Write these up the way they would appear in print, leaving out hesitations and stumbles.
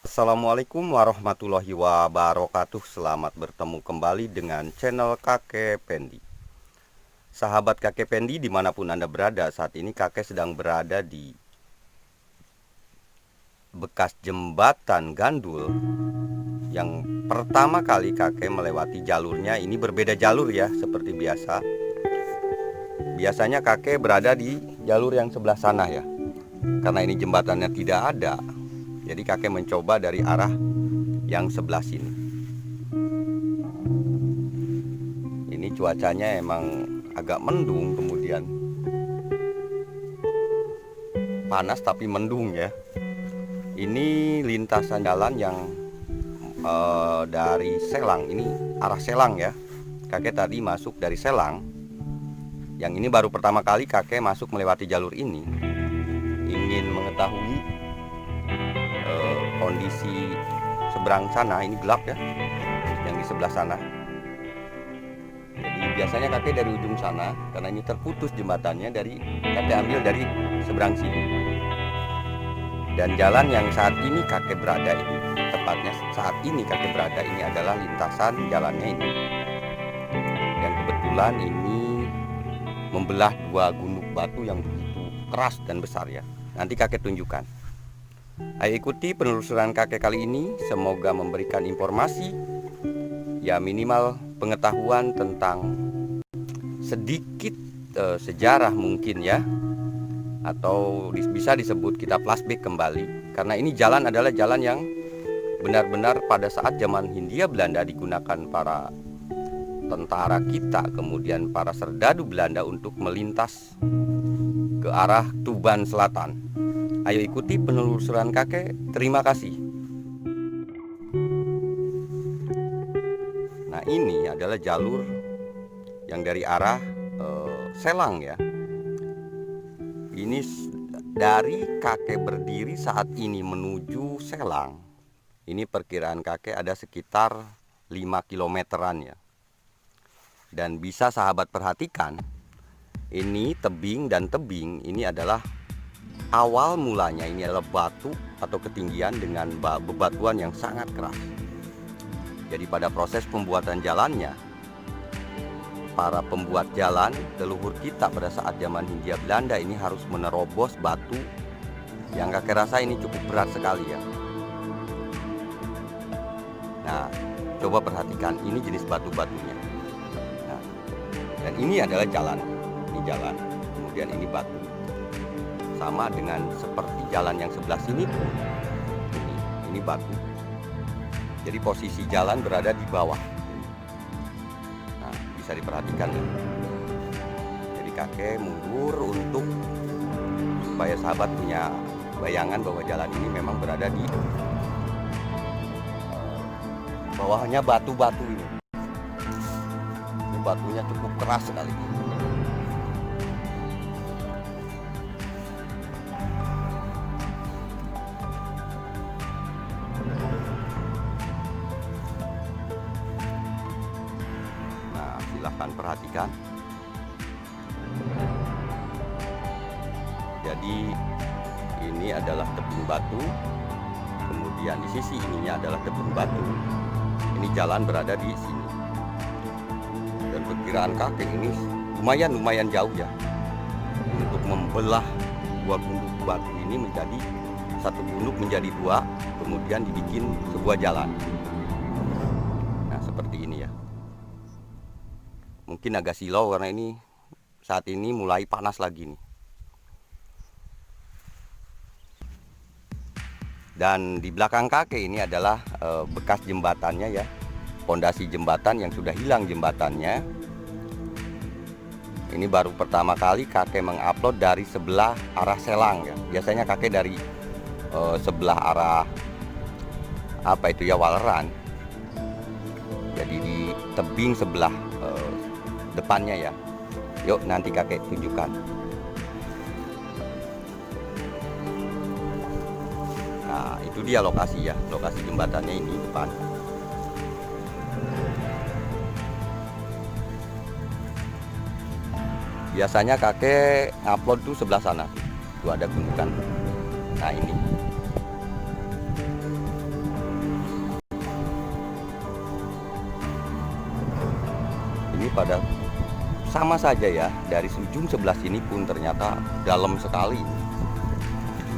Assalamualaikum warahmatullahi wabarakatuh. Selamat bertemu kembali dengan channel Kakek Pendi. Sahabat Kakek Pendi dimanapun Anda berada, saat ini kakek sedang berada di bekas jembatan gandul yang pertama kali kakek melewati jalurnya. Ini berbeda jalur ya, seperti biasa. Biasanya kakek berada di jalur yang sebelah sana ya. Karena ini jembatannya tidak ada, jadi kakek mencoba dari arah yang sebelah sini. Ini cuacanya emang agak mendung, kemudian panas tapi mendung ya. Ini lintasan jalan yang dari Selang, ini arah Selang ya. Kakek tadi masuk dari Selang. Yang ini baru pertama kali kakek masuk melewati jalur ini. Ingin mengetahui kondisi seberang sana. Ini gelap ya, yang di sebelah sana. Jadi biasanya kakek dari ujung sana, karena ini terputus jembatannya, kakek ambil dari seberang sini. Dan jalan yang saat ini kakek berada ini, tepatnya saat ini kakek berada ini adalah lintasan jalannya ini. Dan kebetulan ini membelah dua gunung batu yang begitu keras dan besar ya. Nanti kakek tunjukkan. Ayo ikuti penelusuran kakek kali ini. Semoga memberikan informasi, ya minimal pengetahuan tentang sedikit sejarah mungkin ya. Atau bisa disebut kita flashback kembali. Karena ini jalan adalah jalan yang benar-benar pada saat zaman Hindia Belanda digunakan para tentara kita, kemudian para serdadu Belanda untuk melintas ke arah Tuban Selatan. Ayo ikuti penelusuran kakek. Terima kasih. Nah, ini adalah jalur yang dari arah Selang ya. Ini dari kakek berdiri saat ini menuju Selang. Ini perkiraan kakek ada sekitar 5 kilometeran ya. Dan bisa sahabat perhatikan, ini tebing dan tebing ini adalah awal mulanya, ini adalah batu atau ketinggian dengan bebatuan yang sangat keras. Jadi pada proses pembuatan jalannya, para pembuat jalan leluhur kita pada saat zaman Hindia Belanda ini harus menerobos batu yang kakek rasa ini cukup berat sekali ya. Nah, coba perhatikan ini jenis batu-batunya. Nah, dan ini adalah jalan. Ini jalan, kemudian ini batu. Sama dengan seperti jalan yang sebelah sini pun ini batu. Jadi posisi jalan berada di bawah. Nah, bisa diperhatikan ya. Jadi kakek mundur untuk supaya sahabat punya bayangan bahwa jalan ini memang berada di bawahnya batu-batu ini. Ini batunya cukup keras sekali. Silahkan perhatikan. Jadi ini adalah tebing batu, kemudian di sisi ininya adalah tebing batu. Ini jalan berada di sini. Dan perkiraan kakek ini lumayan jauh ya, untuk membelah dua gunung batu ini menjadi satu gunung menjadi dua, kemudian dibikin sebuah jalan. Nah, seperti ini ya. Mungkin agak silau karena ini saat ini mulai panas lagi nih. Dan di belakang kakek ini adalah bekas jembatannya ya. Pondasi jembatan yang sudah hilang jembatannya. Ini baru pertama kali kakek mengupload dari sebelah arah Selang ya. Biasanya kakek dari sebelah arah apa itu ya, Waleran. Jadi di tebing sebelah depannya ya. Yuk nanti kakek tunjukkan. Nah, itu dia lokasi ya, lokasi jembatannya ini depan. Biasanya kakek ngupload tuh sebelah sana. Tuh ada gundukan. Nah ini. Ini pada sama saja ya. Dari ujung sebelah sini pun ternyata dalam sekali.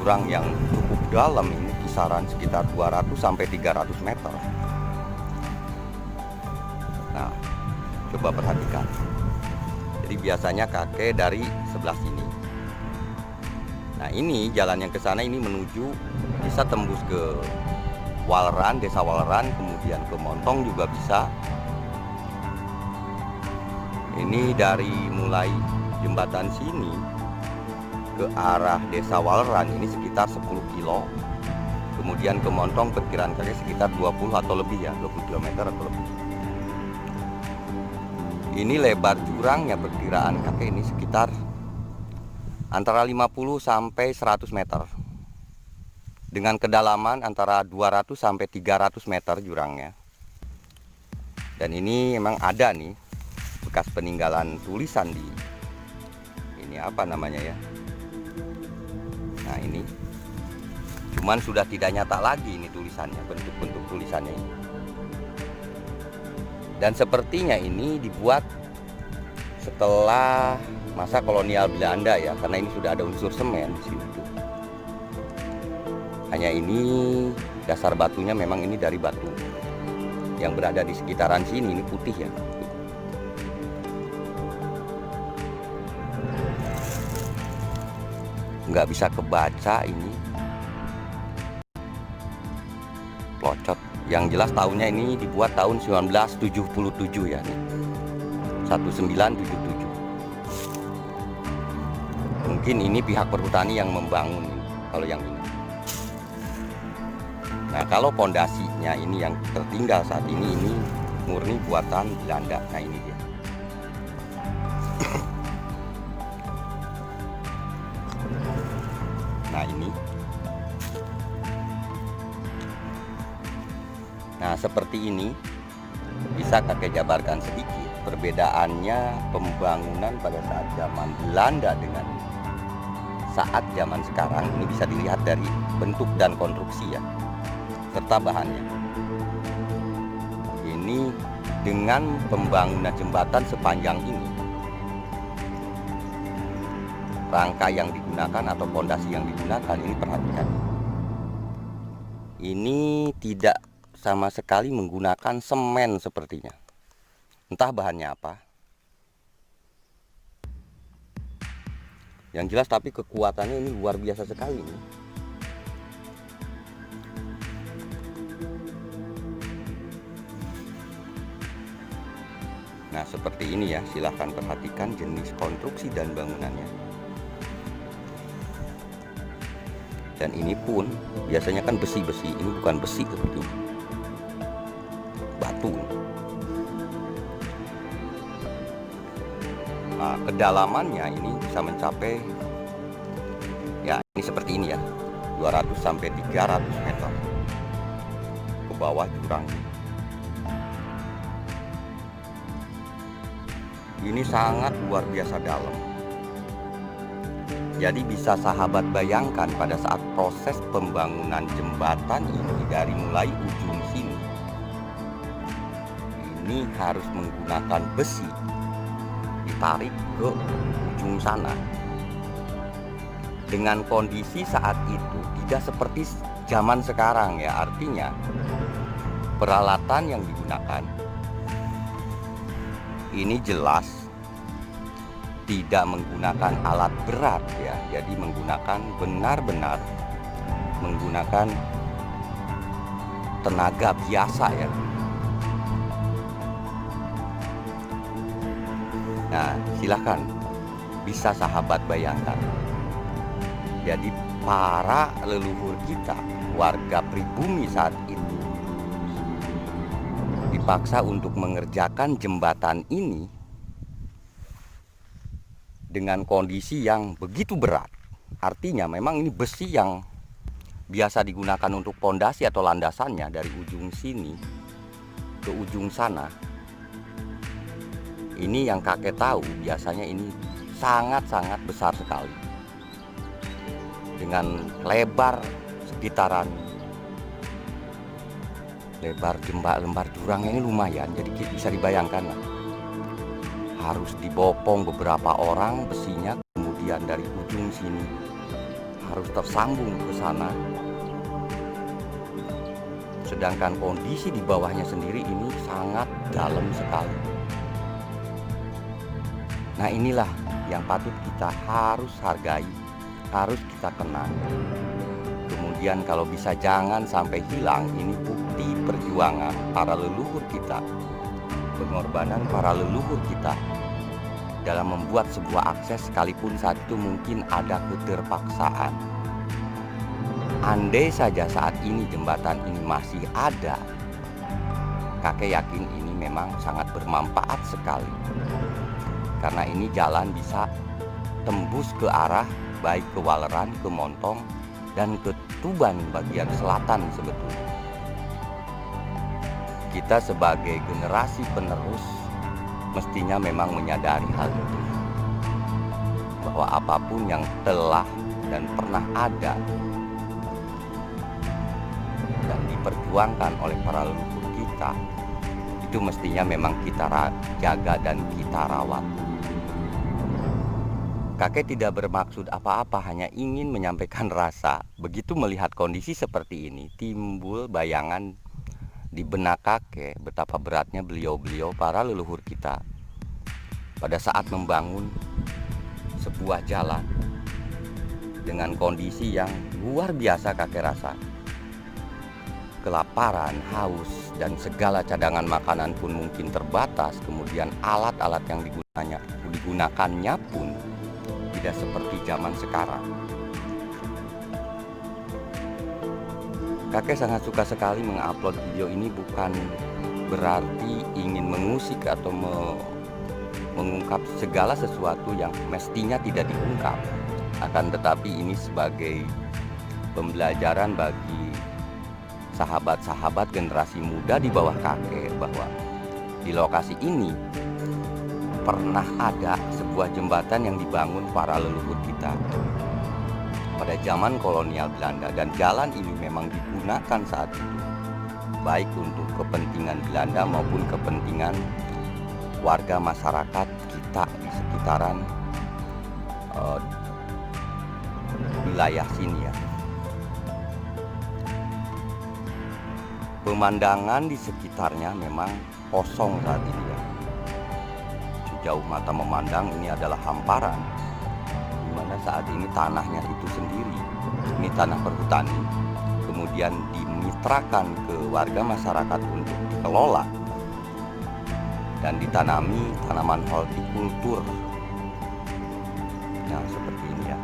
Jurang yang cukup dalam ini, kisaran sekitar 200 sampai 300 meter. Nah, coba perhatikan. Jadi biasanya kakek dari sebelah sini. Nah ini jalan yang ke sana ini menuju bisa tembus ke Waleran, desa Waleran, kemudian ke Montong juga bisa. Ini dari mulai jembatan sini ke arah desa Waleran ini sekitar 10 kilo. Kemudian ke Montong perkiraan kakek sekitar 20 atau lebih ya, 20 km atau lebih. Ini lebar jurangnya perkiraan kakek ini sekitar antara 50 sampai 100 meter. Dengan kedalaman antara 200 sampai 300 meter jurangnya. Dan ini memang ada nih bekas peninggalan tulisan di ini apa namanya ya. Nah ini. Cuman sudah tidak nyata lagi ini tulisannya, bentuk-bentuk tulisannya ini. Dan sepertinya ini dibuat setelah masa kolonial Belanda ya, karena ini sudah ada unsur semen di sini tuh. Hanya ini dasar batunya memang ini dari batu yang berada di sekitaran sini, ini putih ya. Nggak bisa kebaca ini pelocot. Yang jelas tahunnya ini dibuat tahun 1977 ya nih. 1977. Mungkin ini pihak perhutani yang membangun ini, kalau yang ini. Nah kalau pondasinya ini yang tertinggal saat ini murni buatan Belanda. Nah ini dia. Nah ini. Nah seperti ini bisa kakek jabarkan sedikit perbedaannya pembangunan pada saat zaman Belanda dengan saat zaman sekarang. Ini bisa dilihat dari bentuk dan konstruksi ya, serta bahannya. Ini dengan pembangunan jembatan sepanjang ini, rangka yang digunakan atau pondasi yang digunakan ini, perhatikan, ini tidak sama sekali menggunakan semen sepertinya. Entah bahannya apa. Yang jelas tapi kekuatannya ini luar biasa sekali nih. Nah seperti ini ya, silahkan perhatikan jenis konstruksi dan bangunannya. Dan ini pun biasanya kan besi-besi, ini bukan besi seperti ini, batu. Nah kedalamannya ini bisa mencapai ya ini seperti ini ya, 200 sampai 300 meter ke bawah jurang. Ini sangat luar biasa dalam. Jadi bisa sahabat bayangkan pada saat proses pembangunan jembatan ini dari mulai ujung sini, ini harus menggunakan besi ditarik ke ujung sana. Dengan kondisi saat itu tidak seperti zaman sekarang ya, artinya peralatan yang digunakan ini jelas tidak menggunakan alat berat ya, jadi menggunakan benar-benar menggunakan tenaga biasa ya. Nah silahkan bisa sahabat bayangkan, jadi para leluhur kita, warga pribumi saat itu dipaksa untuk mengerjakan jembatan ini dengan kondisi yang begitu berat. Artinya memang ini besi yang biasa digunakan untuk pondasi atau landasannya dari ujung sini ke ujung sana. Ini yang kakek tahu biasanya ini sangat-sangat besar sekali, dengan lebar sekitaran lebar lembar jurang ini lumayan. Jadi bisa dibayangkan lah, harus dibopong beberapa orang besinya, kemudian dari ujung sini harus tersambung ke sana. Sedangkan kondisi di bawahnya sendiri ini sangat dalam sekali. Nah, inilah yang patut kita harus hargai, harus kita kenang. Kemudian kalau bisa jangan sampai hilang, ini bukti perjuangan para leluhur kita, pengorbanan para leluhur kita dalam membuat sebuah akses, sekalipun saat itu mungkin ada keterpaksaan. Andai saja saat ini jembatan ini masih ada, kakek yakin ini memang sangat bermanfaat sekali. Karena ini jalan bisa tembus ke arah baik ke Waleran, ke Montong, dan ke Tuban bagian selatan sebetulnya. Kita sebagai generasi penerus mestinya memang menyadari hal itu, bahwa apapun yang telah dan pernah ada dan diperjuangkan oleh para leluhur kita, itu mestinya memang kita jaga dan kita rawat. Kakek tidak bermaksud apa-apa, hanya ingin menyampaikan rasa. Begitu melihat kondisi seperti ini, timbul bayangan di benak kakek betapa beratnya beliau-beliau para leluhur kita pada saat membangun sebuah jalan dengan kondisi yang luar biasa. Kakek rasa kelaparan, haus, dan segala cadangan makanan pun mungkin terbatas. Kemudian alat-alat yang digunakannya pun tidak seperti zaman sekarang. Kakek sangat suka sekali mengupload video ini, bukan berarti ingin mengusik atau mengungkap segala sesuatu yang mestinya tidak diungkap. Akan tetapi ini sebagai pembelajaran bagi sahabat-sahabat generasi muda di bawah kakek, bahwa di lokasi ini pernah ada sebuah jembatan yang dibangun para leluhur kita pada zaman kolonial Belanda, dan jalan ini memang digunakan saat itu baik untuk kepentingan Belanda maupun kepentingan warga masyarakat kita di sekitaran wilayah sini ya. Pemandangan di sekitarnya memang kosong saat ini ya. Sejauh mata memandang ini adalah hamparan, di mana saat ini tanahnya itu sendiri, ini tanah perhutani, kemudian dimitrakan ke warga masyarakat untuk dikelola dan ditanami tanaman hortikultur. Nah, seperti ini ya.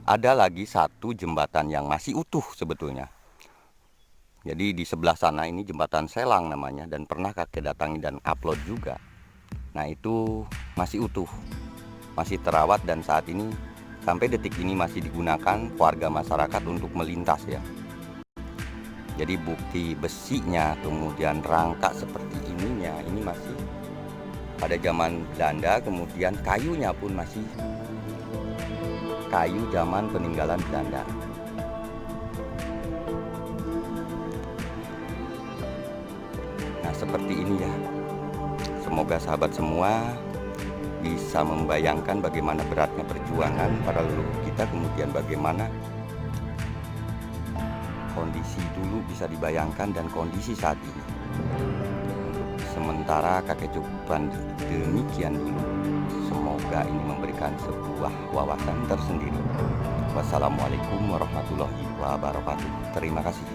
Ada lagi satu jembatan yang masih utuh sebetulnya. Jadi di sebelah sana ini jembatan Selang namanya, dan pernah kakek datangi dan upload juga. Nah, itu masih utuh, masih terawat, dan saat ini sampai detik ini masih digunakan warga masyarakat untuk melintas ya. Jadi bukti besinya, kemudian rangka seperti ininya, ini masih pada zaman Belanda. Kemudian kayunya pun masih kayu zaman peninggalan Belanda. Nah, seperti ini ya. Semoga sahabat semua bisa membayangkan bagaimana beratnya perjuangan para leluhur kita, kemudian bagaimana kondisi dulu bisa dibayangkan dan kondisi saat ini. Untuk sementara kakek cukupkan demikian dulu. Semoga ini memberikan sebuah wawasan tersendiri. Wassalamualaikum warahmatullahi wabarakatuh. Terima kasih.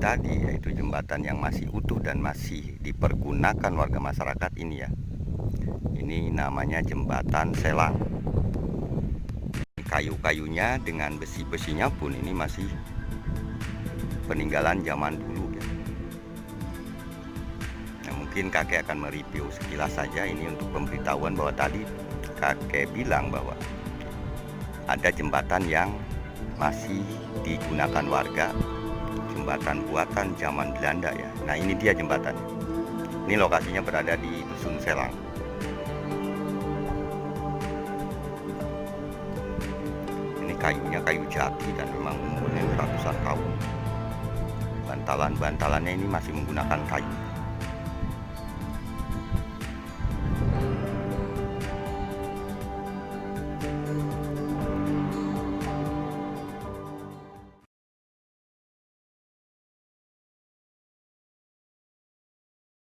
tadi, yaitu jembatan yang masih utuh dan masih dipergunakan warga masyarakat ini ya. Ini namanya jembatan selang. Kayu-kayunya dengan besi-besinya pun ini masih peninggalan zaman dulu ya. Nah, mungkin kakek akan mereview sekilas saja ini untuk pemberitahuan bahwa tadi kakek bilang bahwa ada jembatan yang masih digunakan warga, jembatan buatan zaman Belanda ya. Nah, ini dia jembatannya. Ini lokasinya berada di Dusun Selang. Ini kayunya kayu jati dan memang umurnya ratusan tahun. Bantalan-bantalannya ini masih menggunakan kayu.